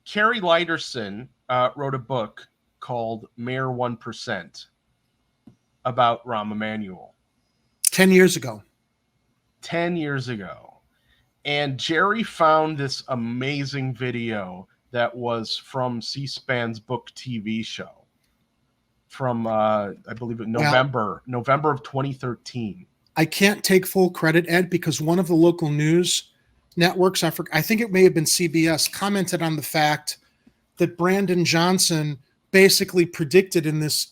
Carrie Liderson wrote a book called Mayor 1% about Rahm Emanuel. 10 years ago. 10 years ago. And Jerry found this amazing video that was from C-SPAN's book TV show from, I believe, November of 2013. I can't take full credit, Ed, because one of the local news networks, I think it may have been CBS, commented on the fact that Brandon Johnson basically predicted in this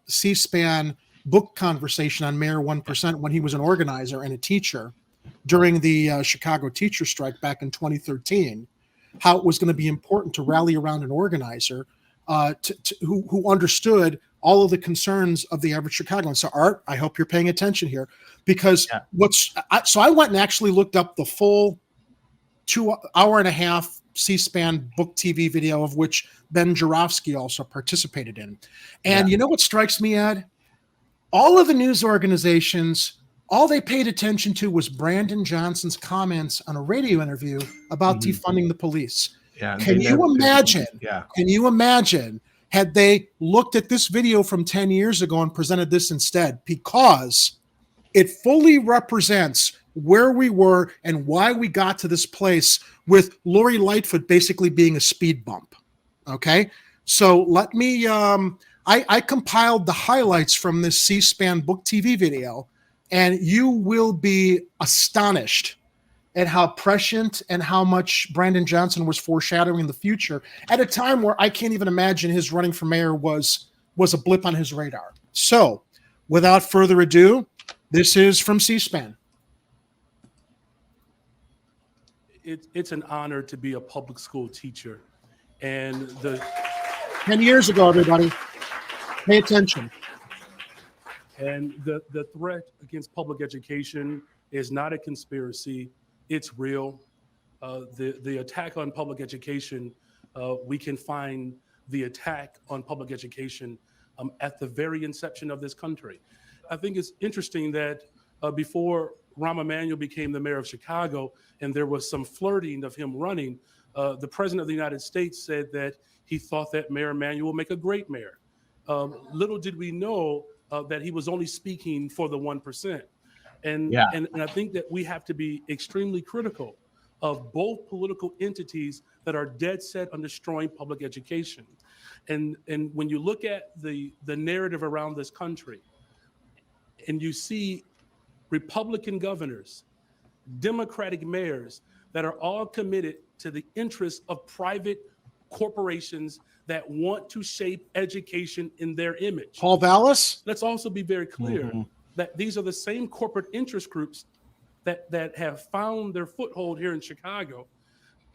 C-SPAN book conversation on Mayor 1% when he was an organizer and a teacher during the Chicago teacher strike back in 2013, how it was going to be important to rally around an organizer who understood all of the concerns of the average Chicagoan. So, Art, I hope you're paying attention here, because so I went and actually looked up the full 2 hour and a half C-SPAN book TV video, of which Ben Jarofsky also participated in. And you know what strikes me, Ed? All of the news organizations, all they paid attention to was Brandon Johnson's comments on a radio interview about defunding the police. Yeah, Can you imagine? Can you imagine had they looked at this video from 10 years ago and presented this instead? Because it fully represents where we were and why we got to this place, with Lori Lightfoot basically being a speed bump. Okay, so let me. I compiled the highlights from this C-SPAN book TV video, and you will be astonished at how prescient and how much Brandon Johnson was foreshadowing the future at a time where I can't even imagine his running for mayor was a blip on his radar. So, without further ado, this is from C-SPAN. It's an honor to be a public school teacher. And 10 years ago, everybody, pay attention. And the threat against public education is not a conspiracy. It's real. The attack on public education, we can find the attack on public education at the very inception of this country. I think it's interesting that before Rahm Emanuel became the mayor of Chicago and there was some flirting of him running, the president of the United States said that he thought that Mayor Emanuel would make a great mayor. Little did we know that he was only speaking for the 1%. And I think that we have to be extremely critical of both political entities that are dead set on destroying public education. And when you look at the narrative around this country, and you see Republican governors, Democratic mayors that are all committed to the interests of private corporations that want to shape education in their image. Paul Vallis? Let's also be very clear that these are the same corporate interest groups that have found their foothold here in Chicago,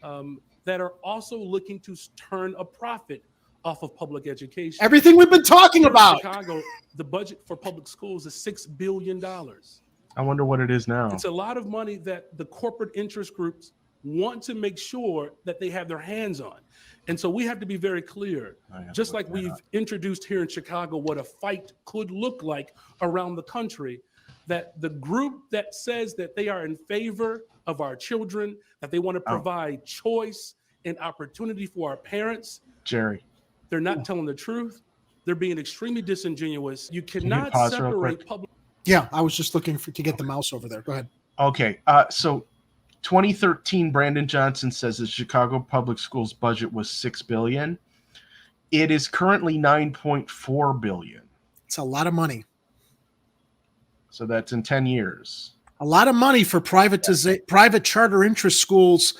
that are also looking to turn a profit off of public education. Everything we've been talking about. In Chicago, the budget for public schools is $6 billion. I wonder what it is now. It's a lot of money that the corporate interest groups want to make sure that they have their hands on. And so we have to be very clear, just like we've introduced here in Chicago what a fight could look like around the country, that the group that says that they are in favor of our children, that they want to provide choice and opportunity for our parents, Jerry, they're not telling the truth. They're being extremely disingenuous. You cannot separate public. Yeah, I was just looking to get the mouse over there. Go ahead. Okay, so 2013, Brandon Johnson says the Chicago Public Schools budget was $6 billion. It is currently $9.4 billion. It's a lot of money. So that's in 10 years. A lot of money for private charter interest schools,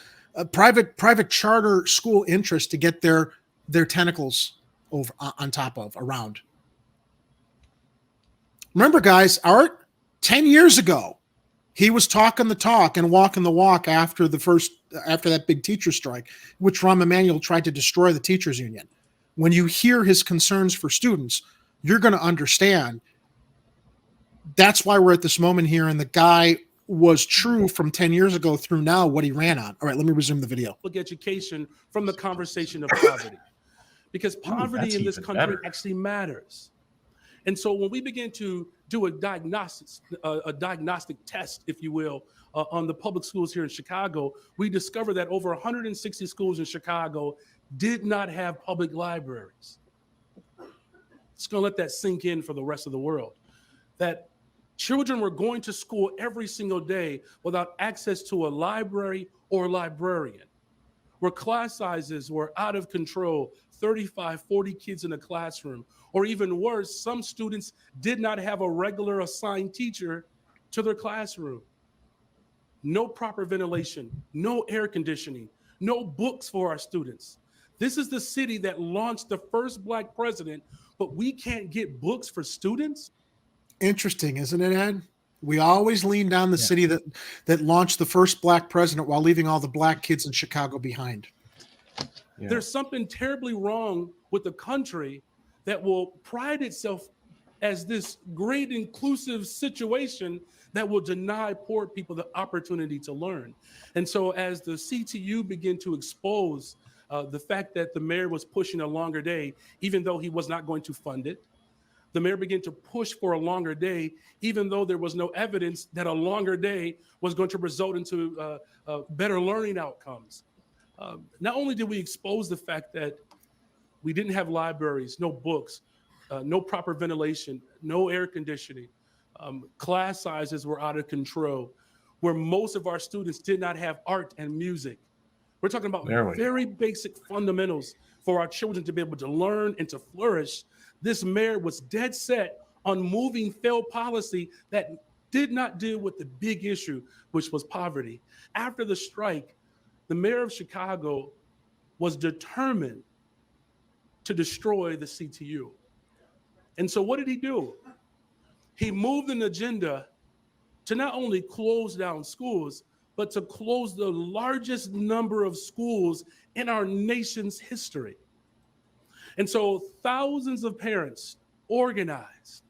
private charter school interest to get their tentacles over on top of around. Remember, guys, Art, 10 years ago, he was talking the talk and walking the walk after that big teacher strike, which Rahm Emanuel tried to destroy the teachers union. When you hear his concerns for students, you're going to understand that's why we're at this moment here. And the guy was true from 10 years ago through now what he ran on. All right, let me resume the video. Public education from the conversation of poverty, because poverty in this country actually matters. And so when we begin to do a diagnostic test, if you will, on the public schools here in Chicago, we discovered that over 160 schools in Chicago did not have public libraries. It's going to let that sink in for the rest of the world. That children were going to school every single day without access to a library or librarian, where class sizes were out of control, 35, 40 kids in a classroom, or even worse, some students did not have a regular assigned teacher to their classroom. No proper ventilation, no air conditioning, no books for our students. This is the city that launched the first Black president, but we can't get books for students? Interesting, isn't it, Ed? We always lean down the city that launched the first Black president while leaving all the Black kids in Chicago behind. Yeah. There's something terribly wrong with the country that will pride itself as this great inclusive situation that will deny poor people the opportunity to learn. And so as the CTU began to expose the fact that the mayor was pushing a longer day, even though he was not going to fund it, the mayor began to push for a longer day, even though there was no evidence that a longer day was going to result into better learning outcomes. Not only did we expose the fact that we didn't have libraries, no books, no proper ventilation, no air conditioning, class sizes were out of control, where most of our students did not have art and music. We're talking about very basic fundamentals for our children to be able to learn and to flourish. This mayor was dead set on moving failed policy that did not deal with the big issue, which was poverty. After the strike, the mayor of Chicago was determined to destroy the CTU. And so what did he do? He moved an agenda to not only close down schools, but to close the largest number of schools in our nation's history. And so thousands of parents organized,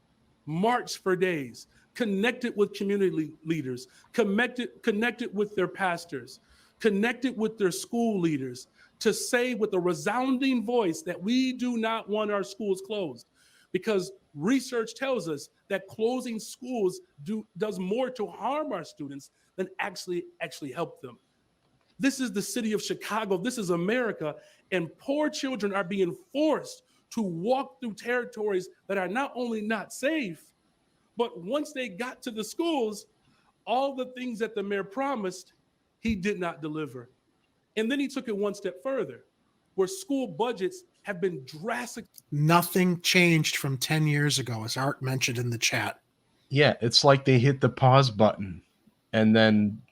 marched for days, connected with community leaders, connected with their pastors, connected with their school leaders to say with a resounding voice that we do not want our schools closed, because research tells us that closing schools does more to harm our students than actually help them. This is the city of Chicago. This is America. And poor children are being forced to walk through territories that are not only not safe, but once they got to the schools, all the things that the mayor promised, he did not deliver. And then he took it one step further, where school budgets have been drastic. Nothing changed from 10 years ago, as Art mentioned in the chat. Yeah, it's like they hit the pause button and then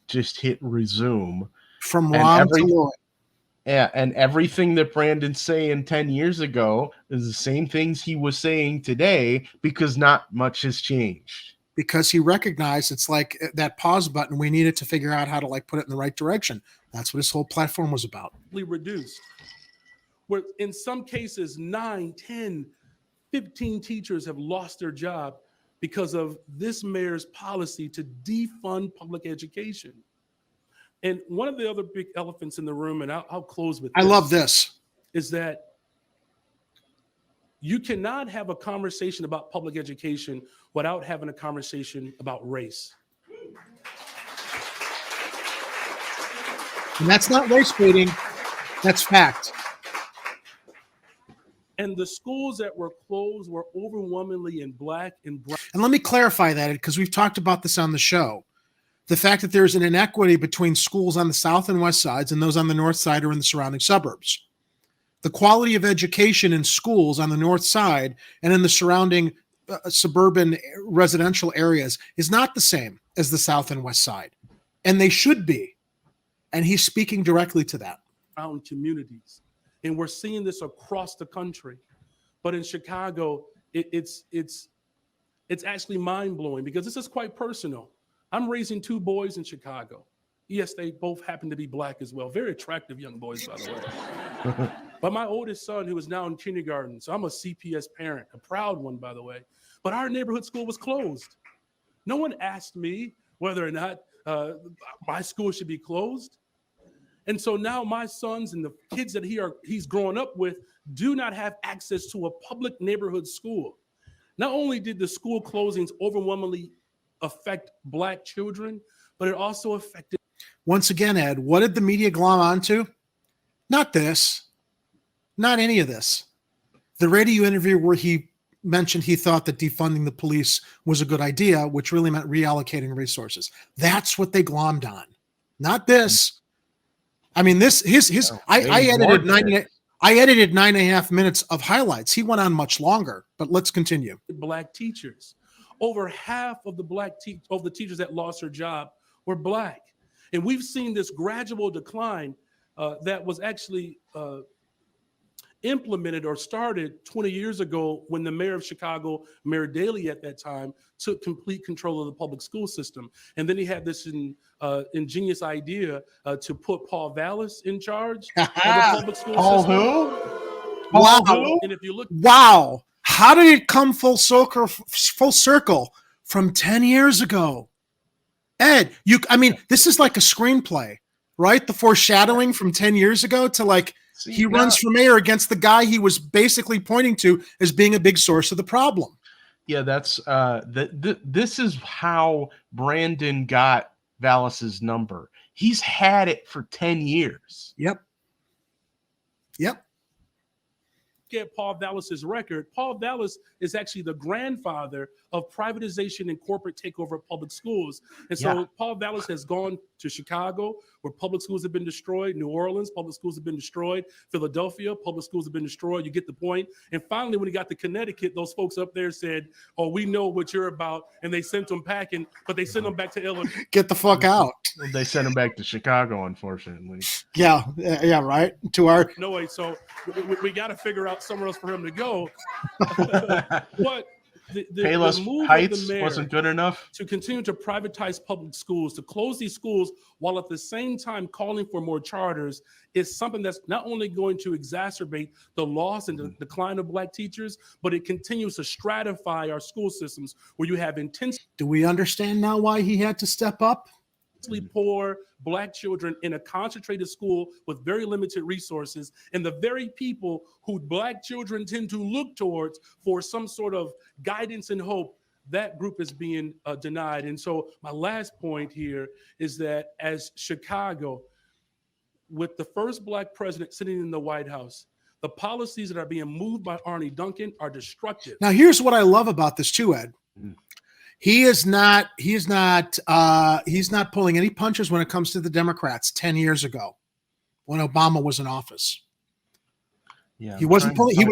just hit resume. From Rahm to Lloyd. Yeah, and everything that Brandon's saying 10 years ago is the same things he was saying today, because not much has changed. Because he recognized it's like that pause button. We needed to figure out how to put it in the right direction. That's what his whole platform was about. Reduced, where in some cases 9, 10, 15 teachers have lost their job because of this mayor's policy to defund public education. And one of the other big elephants in the room, and I'll close with this. I love this. Is that you cannot have a conversation about public education without having a conversation about race. And that's not race baiting, that's fact. And the schools that were closed were overwhelmingly in Black and brown. And let me clarify that, because we've talked about this on the show. The fact that there's an inequity between schools on the south and west sides and those on the north side or in the surrounding suburbs. The quality of education in schools on the north side and in the surrounding suburban residential areas is not the same as the south and west side. And they should be. And he's speaking directly to that. Communities. And we're seeing this across the country. But in Chicago, it's actually mind-blowing, because this is quite personal. I'm raising 2 boys in Chicago. Yes, they both happen to be Black as well. Very attractive young boys, by the way. But my oldest son, who is now in kindergarten, so I'm a CPS parent, a proud one, by the way. But our neighborhood school was closed. No one asked me whether or not my school should be closed. And so now my sons and the kids that he's growing up with do not have access to a public neighborhood school. Not only did the school closings overwhelmingly affect Black children, but it also affected. Once again, Ed, what did the media glom onto? Not this. Not any of this. The radio interview where he mentioned he thought that defunding the police was a good idea, which really meant reallocating resources. That's what they glommed on. Not this. I mean, I edited 9.5 minutes of highlights. He went on much longer, but let's continue. Black teachers. Over half of the teachers that lost their job were Black. And we've seen this gradual decline that was actually implemented or started 20 years ago when the mayor of Chicago, Mayor Daley at that time, took complete control of the public school system. And then he had this ingenious idea to put Paul Vallis in charge of the public school system. Who? Wow. And if you look, wow. How did it come full circle from 10 years ago? Ed, this is like a screenplay, right? The foreshadowing from 10 years ago to he runs for mayor against the guy he was basically pointing to as being a big source of the problem. Yeah, that's this is how Brandon got Vallis's number. He's had it for 10 years. Yep. At Paul Vallis's record, Paul Vallis is actually the grandfather of privatization and corporate takeover of public schools. And so Paul Vallis has gone to Chicago, where public schools have been destroyed, New Orleans, public schools have been destroyed, Philadelphia, public schools have been destroyed. You get the point. And finally, when he got to Connecticut, those folks up there said, "Oh, we know what you're about." And they sent him packing, but they sent him back to Illinois. Get the fuck out. They sent him back to Chicago, unfortunately. Yeah, right. To our no way. So we got to figure out somewhere else for him to go. But Palos Heights wasn't good enough to continue to privatize public schools, to close these schools while at the same time calling for more charters is something that's not only going to exacerbate the loss and the decline of Black teachers, but it continues to stratify our school systems where you have intense. Do we understand now why he had to step up? Poor Black children in a concentrated school with very limited resources, and the very people who Black children tend to look towards for some sort of guidance and hope, that group is being denied. And so my last point here is that as Chicago, with the first Black president sitting in the White House, the policies that are being moved by Arne Duncan are destructive. Now, here's what I love about this too, Ed. He's not pulling any punches when it comes to the Democrats 10 years ago when Obama was in office. Yeah, he was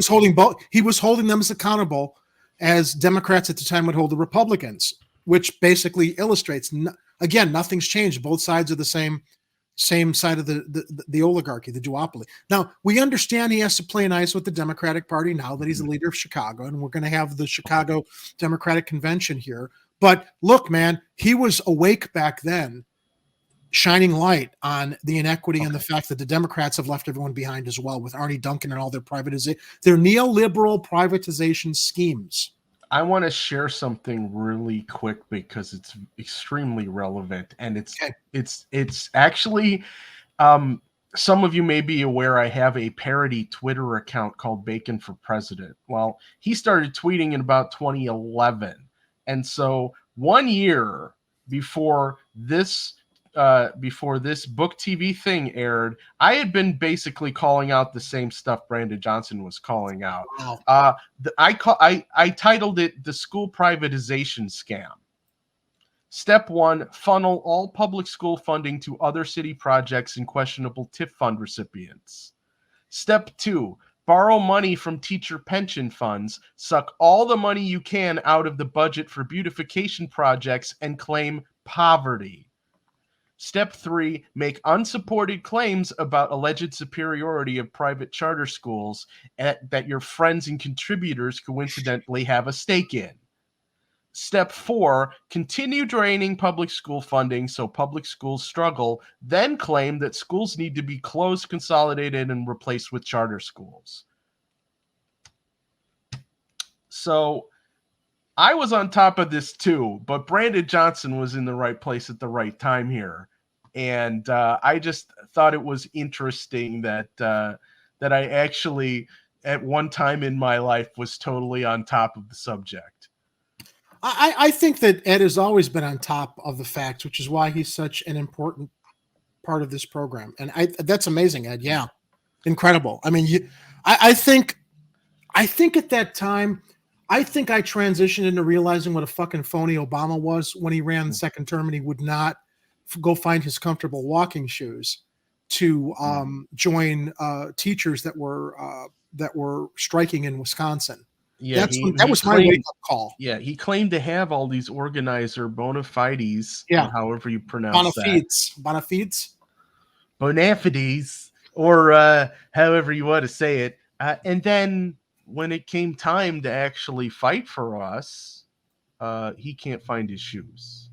holding them as accountable as Democrats at the time would hold the Republicans, which basically illustrates, again, nothing's changed. Both sides are the same side of the oligarchy, the duopoly. Now, we understand he has to play nice with the Democratic Party now that he's the leader of Chicago, and we're going to have the Chicago Democratic Convention here. But look, man, he was awake back then, shining light on the inequity and the fact that the Democrats have left everyone behind as well with Arne Duncan and all their their neoliberal privatization schemes. I want to share something really quick because it's extremely relevant, and it's actually some of you may be aware I have a parody Twitter account called Bacon for President. Well, he started tweeting in about 2011, and so 1 year before this book TV thing aired, I had been basically calling out the same stuff Brandon Johnson was calling out. Wow. I titled it "The School Privatization Scam." Step 1: funnel all public school funding to other city projects and questionable TIF fund recipients. Step 2: borrow money from teacher pension funds, suck all the money you can out of the budget for beautification projects, and claim poverty. Step 3: make unsupported claims about alleged superiority of private charter schools that your friends and contributors coincidentally have a stake in. Step 4: continue draining public school funding so public schools struggle, then claim that schools need to be closed, consolidated, and replaced with charter schools. So I was on top of this too, but Brandon Johnson was in the right place at the right time here. And I just thought it was interesting that I actually, at one time in my life, was totally on top of the subject. I think that Ed has always been on top of the facts, which is why he's such an important part of this program. And that's amazing, Ed. Yeah, incredible. I mean, I think at that time, I think I transitioned into realizing what a fucking phony Obama was when he ran the second term, and he would not go find his comfortable walking shoes to join teachers that were striking in Wisconsin. Yeah, that was my wake-up call. Yeah, he claimed to have all these organizer bona fides, Yeah, however you pronounce bona fides, or however you want to say it. And then when it came time to actually fight for us, he can't find his shoes.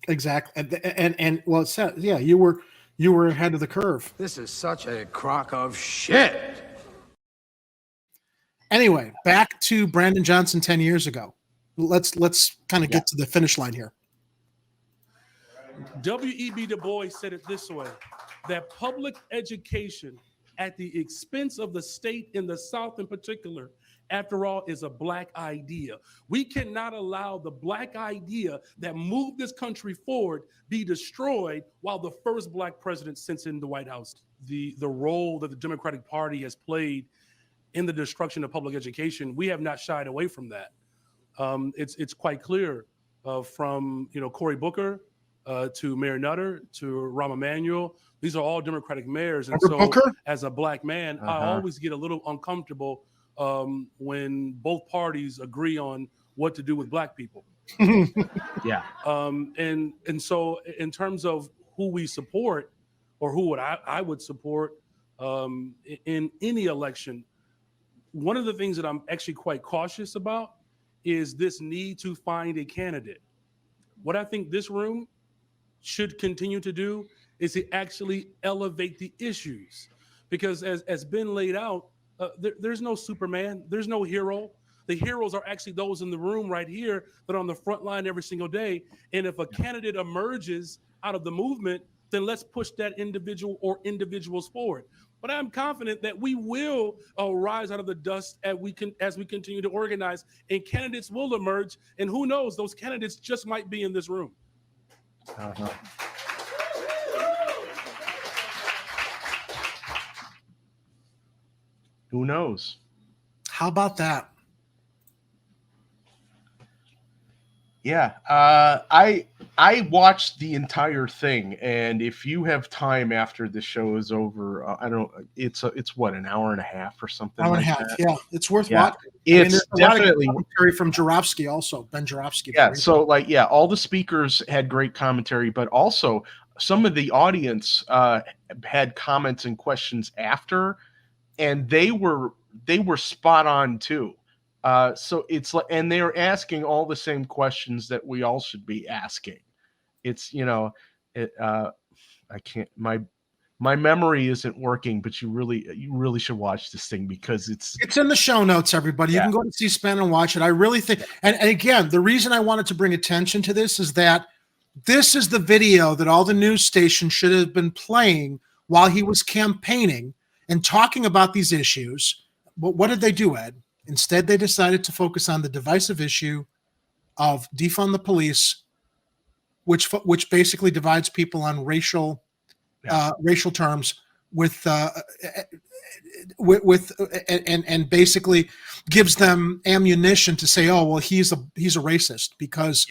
Exactly, and well, it said, yeah, you were ahead of the curve. This is such a crock of shit. Anyway, back to Brandon Johnson 10 years ago. Let's kind of get to the finish line here. W.E.B. Du Bois said it this way, that public education at the expense of the state in the South in particular, after all, is a black idea. We cannot allow the black idea that moved this country forward be destroyed while the first black president sits in the White House. The role that the Democratic Party has played in the destruction of public education, we have not shied away from that. It's quite clear from Cory Booker to Mayor Nutter to Rahm Emanuel. These are all Democratic mayors, and so as a black man, I always get a little uncomfortable when both parties agree on what to do with black people. Yeah. And so in terms of who we support, or who I would support in any election, one of the things that I'm actually quite cautious about is this need to find a candidate. What I think this room should continue to do is to actually elevate the issues. Because as been laid out, there's no Superman, there's no hero. The heroes are actually those in the room right here that are on the front line every single day. And if a candidate emerges out of the movement, then let's push that individual or individuals forward. But I'm confident that we will rise out of the dust as we continue to organize, and candidates will emerge. And who knows, those candidates just might be in this room. Who knows? How about that? Yeah, I watched the entire thing, and if you have time after the show is over, it's what, an hour and a half or something. Hour and a half, yeah, it's worth watching. It's definitely commentary from Jarofsky, also Ben Jarofsky. Yeah, so all the speakers had great commentary, but also some of the audience had comments and questions after, and they were spot on too. So it's like, and they're asking all the same questions that we all should be asking. It's, I can't, my memory isn't working, but you really should watch this thing, because it's in the show notes, everybody. You can go to C-SPAN and watch it. I really think, and again, the reason I wanted to bring attention to this is that this is the video that all the news stations should have been playing while he was campaigning and talking about these issues. But what did they do, Ed? Instead, they decided to focus on the divisive issue of defund the police, which basically divides people on racial terms and basically gives them ammunition to say, oh well, he's a racist because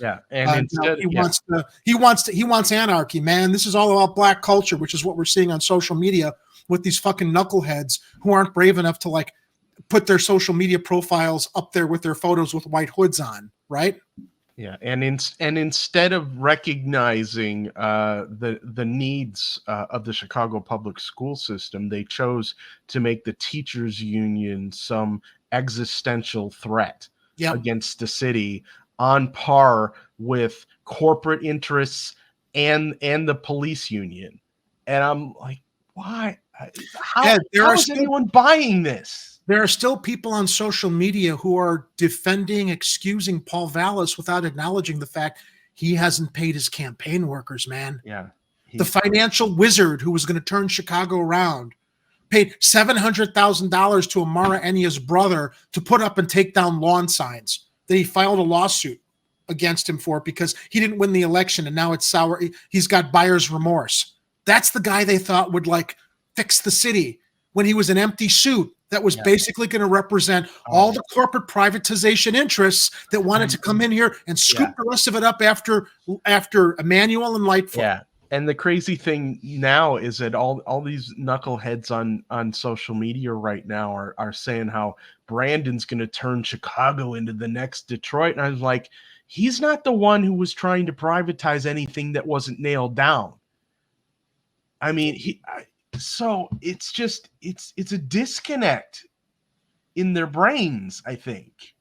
he wants anarchy, man. This is all about black culture, which is what we're seeing on social media with these fucking knuckleheads who aren't brave enough to put their social media profiles up there with their photos with white hoods on, right? Yeah, and instead of recognizing the needs of the Chicago public school system, they chose to make the teachers union some existential threat against the city, on par with corporate interests and the police union. And I'm like, why? How is anyone buying this? There are still people on social media who are excusing Paul Vallis without acknowledging the fact he hasn't paid his campaign workers, man. Yeah. The financial wizard who was going to turn Chicago around paid $700,000 to Amara Enia's brother to put up and take down lawn signs. that he filed a lawsuit against him for it because he didn't win the election and now it's sour. He's got buyer's remorse. That's the guy they thought would like fix the city when he was an empty suit that was basically going to represent all the corporate privatization interests that wanted to come in here and scoop the rest of it up after Emanuel and Lightfoot. Yeah. And the crazy thing now is that all these knuckleheads on social media right now are saying how Brandon's going to turn Chicago into the next Detroit. And I was like, he's not the one who was trying to privatize anything that wasn't nailed down. I mean, so it's just it's a disconnect in their brains, I think.